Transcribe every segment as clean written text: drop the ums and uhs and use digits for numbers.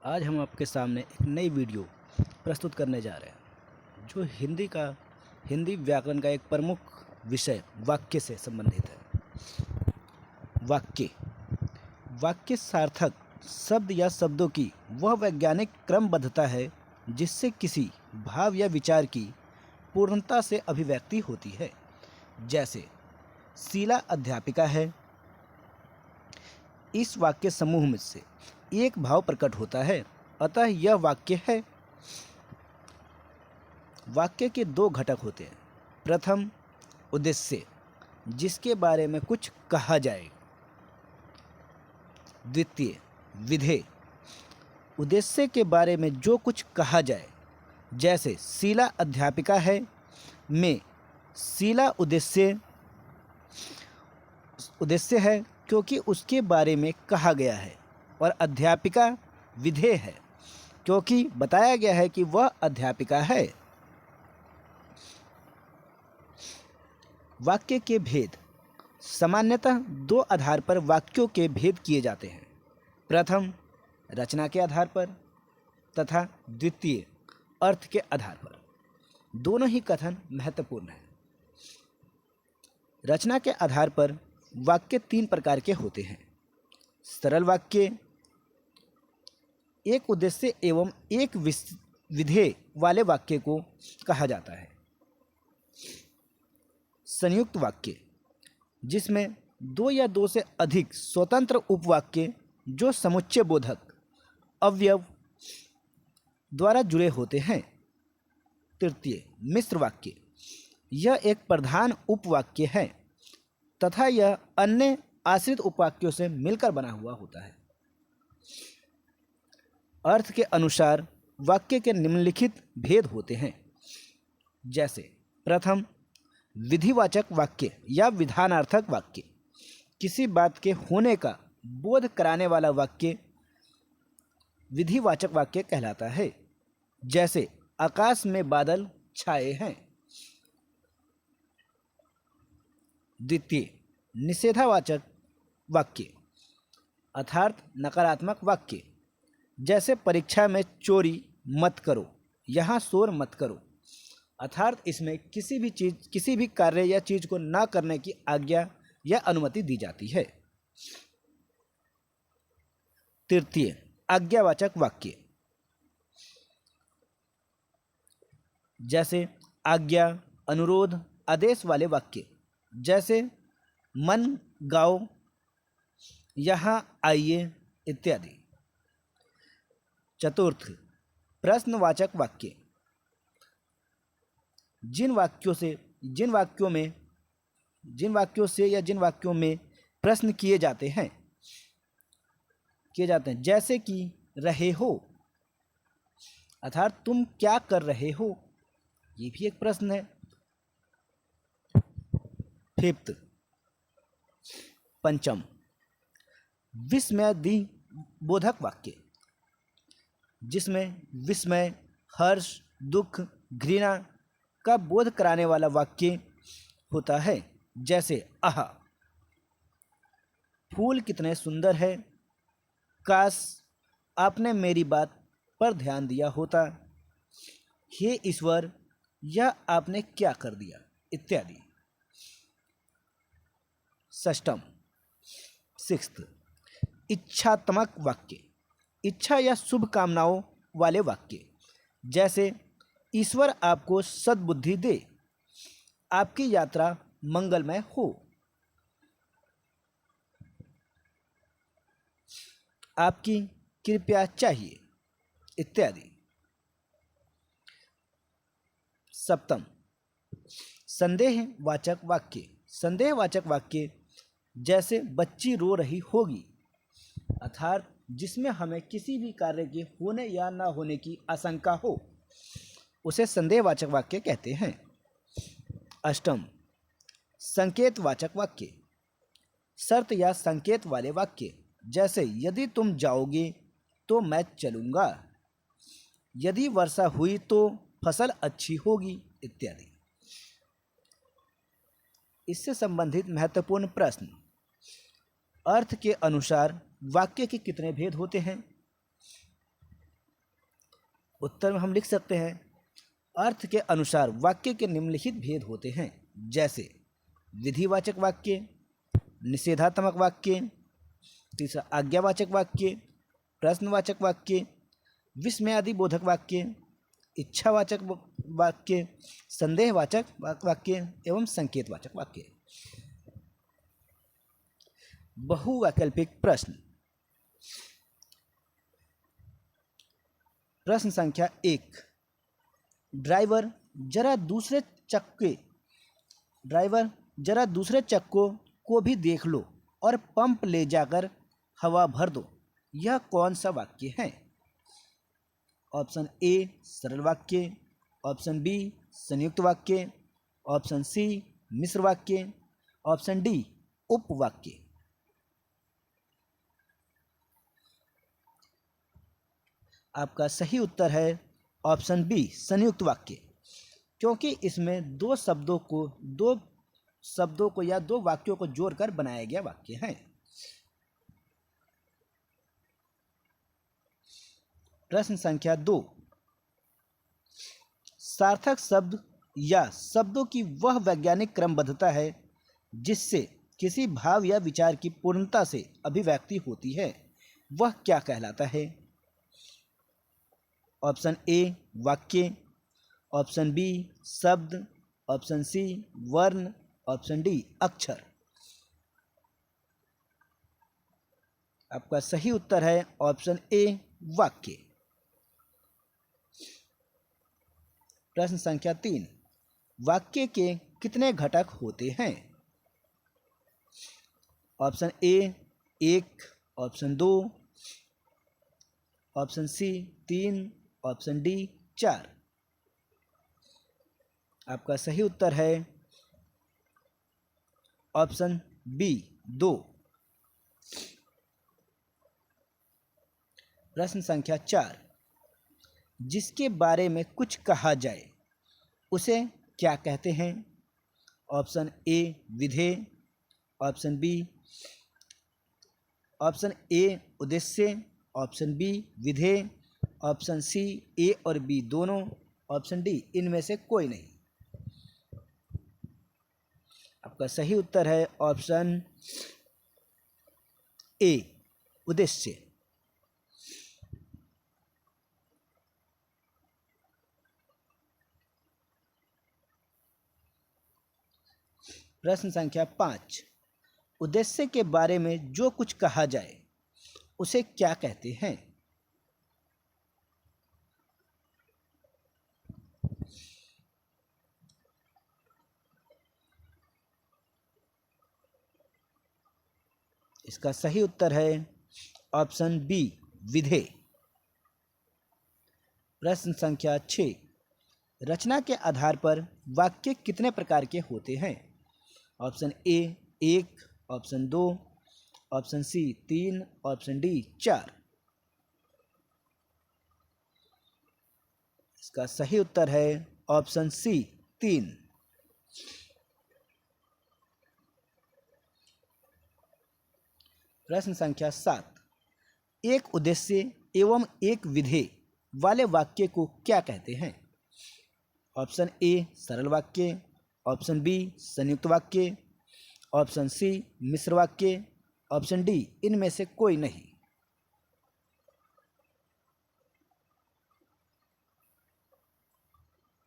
आज हम आपके सामने एक नई वीडियो प्रस्तुत करने जा रहे हैं जो हिंदी व्याकरण का एक प्रमुख विषय वाक्य से संबंधित है। वाक्य वाक्य सार्थक शब्द या शब्दों की वह वैज्ञानिक क्रमबद्धता है जिससे किसी भाव या विचार की पूर्णता से अभिव्यक्ति होती है। जैसे शीला अध्यापिका है। इस वाक्य समूह में से एक भाव प्रकट होता है, अतः यह वाक्य है। वाक्य के दो घटक होते हैं। प्रथम उद्देश्य, जिसके बारे में कुछ कहा जाए। द्वितीय विधेय, उद्देश्य के बारे में जो कुछ कहा जाए। जैसे शीला अध्यापिका है में शीला उद्देश्य है क्योंकि उसके बारे में कहा गया है, और अध्यापिका विधेय है क्योंकि बताया गया है कि वह अध्यापिका है। वाक्य के भेद, सामान्यतः दो आधार पर वाक्यों के भेद किए जाते हैं। प्रथम रचना के आधार पर तथा द्वितीय अर्थ के आधार पर। दोनों ही कथन महत्वपूर्ण हैं। रचना के आधार पर वाक्य तीन प्रकार के होते हैं। सरल वाक्य, एक उद्देश्य एवं एक विधेय वाले वाक्य को कहा जाता है। संयुक्त वाक्य, जिसमें दो या दो से अधिक स्वतंत्र उपवाक्य जो समुच्चय बोधक अवयव द्वारा जुड़े होते हैं। तृतीय मिश्र वाक्य, यह एक प्रधान उपवाक्य है तथा यह अन्य आश्रित उपवाक्यों से मिलकर बना हुआ होता है। अर्थ के अनुसार वाक्य के निम्नलिखित भेद होते हैं। जैसे प्रथम विधिवाचक वाक्य या विधानार्थक वाक्य, किसी बात के होने का बोध कराने वाला वाक्य विधिवाचक वाक्य कहलाता है। जैसे आकाश में बादल छाए हैं। द्वितीय निषेधावाचक वाक्य अर्थात नकारात्मक वाक्य, जैसे परीक्षा में चोरी मत करो, यहाँ शोर मत करो, अर्थात इसमें किसी भी कार्य या चीज को ना करने की आज्ञा या अनुमति दी जाती है। तृतीय आज्ञावाचक वाक्य, जैसे आज्ञा, अनुरोध, आदेश वाले वाक्य, जैसे मन गाओ, यहाँ आइए इत्यादि। चतुर्थ प्रश्नवाचक वाक्य, जिन वाक्यों में प्रश्न किए जाते हैं, जैसे कि रहे हो, अर्थात तुम क्या कर रहे हो, ये भी एक प्रश्न है। फिफ्थ पंचम विस्मयादि बोधक वाक्य, जिसमें विस्मय, हर्ष, दुख, घृणा का बोध कराने वाला वाक्य होता है। जैसे आहा, फूल कितने सुंदर है, काश आपने मेरी बात पर ध्यान दिया होता, हे ईश्वर यह आपने क्या कर दिया, इत्यादि। सिक्स्थ इच्छात्मक वाक्य, इच्छा या शुभ कामनाओं वाले वाक्य, जैसे ईश्वर आपको सद्बुद्धि दे, आपकी यात्रा मंगलमय हो, आपकी कृपया चाहिए, इत्यादि। सप्तम संदेहवाचक वाक्य, संदेहवाचक वाक्य जैसे बच्ची रो रही होगी, अर्थात जिसमें हमें किसी भी कार्य के होने या ना होने की आशंका हो, उसे संदेहवाचक वाक्य कहते हैं। अष्टम संकेतवाचक वाक्य, शर्त या संकेत वाले वाक्य, जैसे यदि तुम जाओगे तो मैं चलूँगा, यदि वर्षा हुई तो फसल अच्छी होगी, इत्यादि। इससे संबंधित महत्वपूर्ण प्रश्न, अर्थ के अनुसार वाक्य के कितने भेद होते हैं? उत्तर में हम लिख सकते हैं, अर्थ के अनुसार वाक्य के निम्नलिखित भेद होते हैं, जैसे विधिवाचक वाक्य, निषेधात्मक वाक्य, तीसरा आज्ञावाचक वाक्य, प्रश्नवाचक वाक्य, विस्मयादिबोधक वाक्य, इच्छावाचक वाक्य, संदेहवाचक वाक्य एवं संकेतवाचक वाक्य। बहुवैकल्पिक प्रश्न। प्रश्न संख्या 1, ड्राइवर जरा दूसरे चक्कों को भी देख लो और पंप ले जाकर हवा भर दो। यह कौन सा वाक्य है? ऑप्शन ए सरल वाक्य, ऑप्शन बी संयुक्त वाक्य, ऑप्शन सी मिश्र वाक्य, ऑप्शन डी उपवाक्य। आपका सही उत्तर है ऑप्शन बी संयुक्त वाक्य, क्योंकि इसमें दो शब्दों को या दो वाक्यों को जोड़कर बनाया गया वाक्य है। प्रश्न संख्या 2, सार्थक शब्द या शब्दों की वह वैज्ञानिक क्रमबद्धता है जिससे किसी भाव या विचार की पूर्णता से अभिव्यक्ति होती है, वह क्या कहलाता है? ऑप्शन ए वाक्य, ऑप्शन बी शब्द, ऑप्शन सी वर्ण, ऑप्शन डी अक्षर। आपका सही उत्तर है ऑप्शन ए वाक्य। प्रश्न संख्या 3, वाक्य के कितने घटक होते हैं? Option A 1, option 2, option C 3, option D 4। आपका सही उत्तर है ऑप्शन बी 2। प्रश्न संख्या 4, जिसके बारे में कुछ कहा जाए उसे क्या कहते हैं? ऑप्शन ए विधेय, ऑप्शन बी ऑप्शन ए उद्देश्य, ऑप्शन बी विधेय, ऑप्शन सी ए और बी दोनों, ऑप्शन डी इनमें से कोई नहीं। आपका सही उत्तर है ऑप्शन ए उद्देश्य। प्रश्न संख्या 5, उद्देश्य के बारे में जो कुछ कहा जाए उसे क्या कहते हैं? इसका सही उत्तर है ऑप्शन बी विधेय। प्रश्न संख्या 6, रचना के आधार पर वाक्य कितने प्रकार के होते हैं? Option A 1, option 2, option C 3, option D 4। इसका सही उत्तर है ऑप्शन सी 3। प्रश्न संख्या 7, एक उद्देश्य एवं एक विधेय वाले वाक्य को क्या कहते हैं? ऑप्शन ए सरल वाक्य, ऑप्शन बी संयुक्त वाक्य, ऑप्शन सी मिश्र वाक्य, ऑप्शन डी इनमें से कोई नहीं।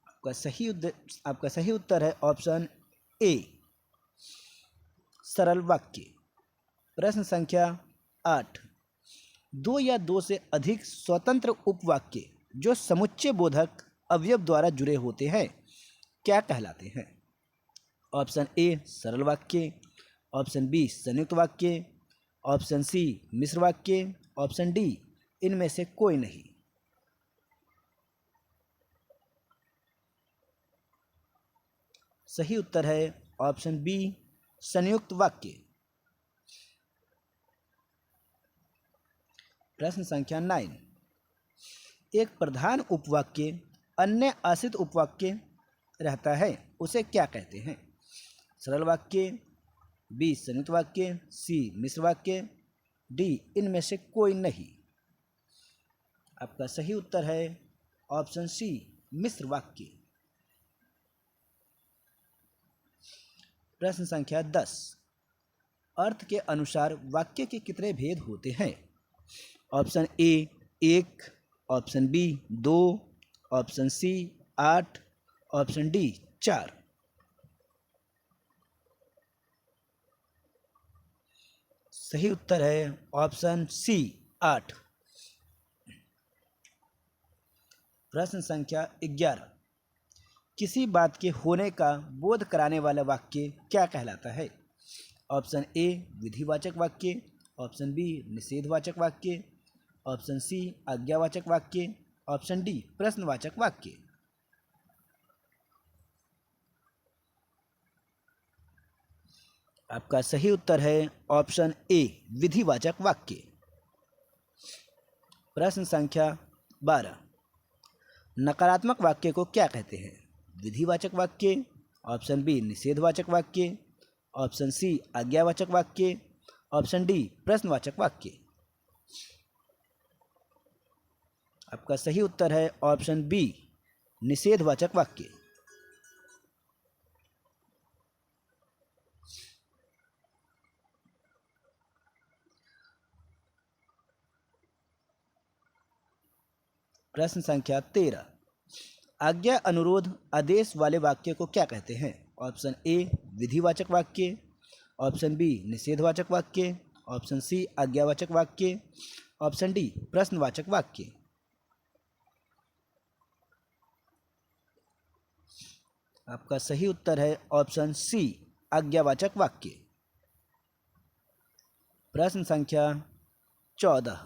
आपका सही उत्तर है ऑप्शन ए सरल वाक्य। प्रश्न संख्या 8, दो या दो से अधिक स्वतंत्र उपवाक्य जो समुच्चय बोधक अवयव द्वारा जुड़े होते हैं क्या कहलाते हैं? ऑप्शन ए सरल वाक्य, ऑप्शन बी संयुक्त वाक्य, ऑप्शन सी मिश्र वाक्य, ऑप्शन डी इनमें से कोई नहीं। सही उत्तर है ऑप्शन बी संयुक्त वाक्य। प्रश्न संख्या 9, एक प्रधान उपवाक्य अन्य आश्रित उपवाक्य रहता है उसे क्या कहते हैं? सरल वाक्य, बी संयुक्त वाक्य, सी मिश्र वाक्य, डी इनमें से कोई नहीं। आपका सही उत्तर है ऑप्शन सी मिश्र वाक्य। प्रश्न संख्या 10, अर्थ के अनुसार वाक्य के कितने भेद होते हैं? Option A 1, option B 2, option C 8, option D 4। सही उत्तर है ऑप्शन सी 8। प्रश्न संख्या 11, किसी बात के होने का बोध कराने वाला वाक्य क्या कहलाता है? ऑप्शन ए विधिवाचक वाक्य, ऑप्शन बी निषेधवाचक वाक्य, ऑप्शन सी आज्ञावाचक वाक्य, ऑप्शन डी प्रश्नवाचक वाक्य। आपका सही उत्तर है ऑप्शन ए विधिवाचक वाक्य। प्रश्न संख्या 12, नकारात्मक वाक्य को क्या कहते हैं? विधिवाचक वाक्य, ऑप्शन बी निषेधवाचक वाक्य, ऑप्शन सी आज्ञावाचक वाक्य, ऑप्शन डी प्रश्नवाचक वाक्य। आपका सही उत्तर है ऑप्शन बी निषेधवाचक वाक्य। प्रश्न संख्या 13, आज्ञा अनुरोध आदेश वाले वाक्य को क्या कहते हैं? ऑप्शन ए विधिवाचक वाक्य, ऑप्शन बी निषेधवाचक वाक्य, ऑप्शन सी आज्ञावाचक वाक्य, ऑप्शन डी प्रश्नवाचक वाक्य। आपका सही उत्तर है ऑप्शन सी आज्ञावाचक वाक्य। प्रश्न संख्या 14,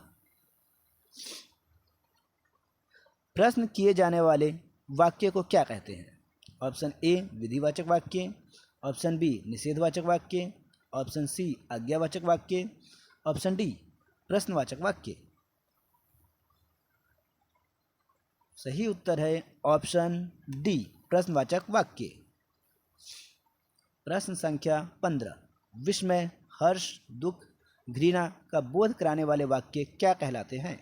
प्रश्न किए जाने वाले वाक्य को क्या कहते हैं? ऑप्शन ए विधिवाचक वाक्य, ऑप्शन बी निषेधवाचक वाक्य, ऑप्शन सी आज्ञावाचक वाक्य, ऑप्शन डी प्रश्नवाचक वाक्य। सही उत्तर है ऑप्शन डी प्रश्नवाचक वाक्य। प्रश्न संख्या 15, विस्मय, हर्ष, दुख, घृणा का बोध कराने वाले वाक्य क्या कहलाते हैं?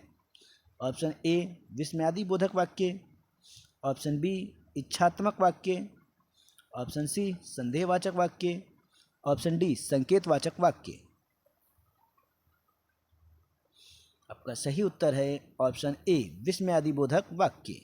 ऑप्शन ए विस्मयादि बोधक वाक्य, ऑप्शन बी इच्छात्मक वाक्य, ऑप्शन सी संदेहवाचक वाक्य, ऑप्शन डी संकेतवाचक वाक्य। आपका सही उत्तर है ऑप्शन ए विस्मयादि बोधक वाक्य।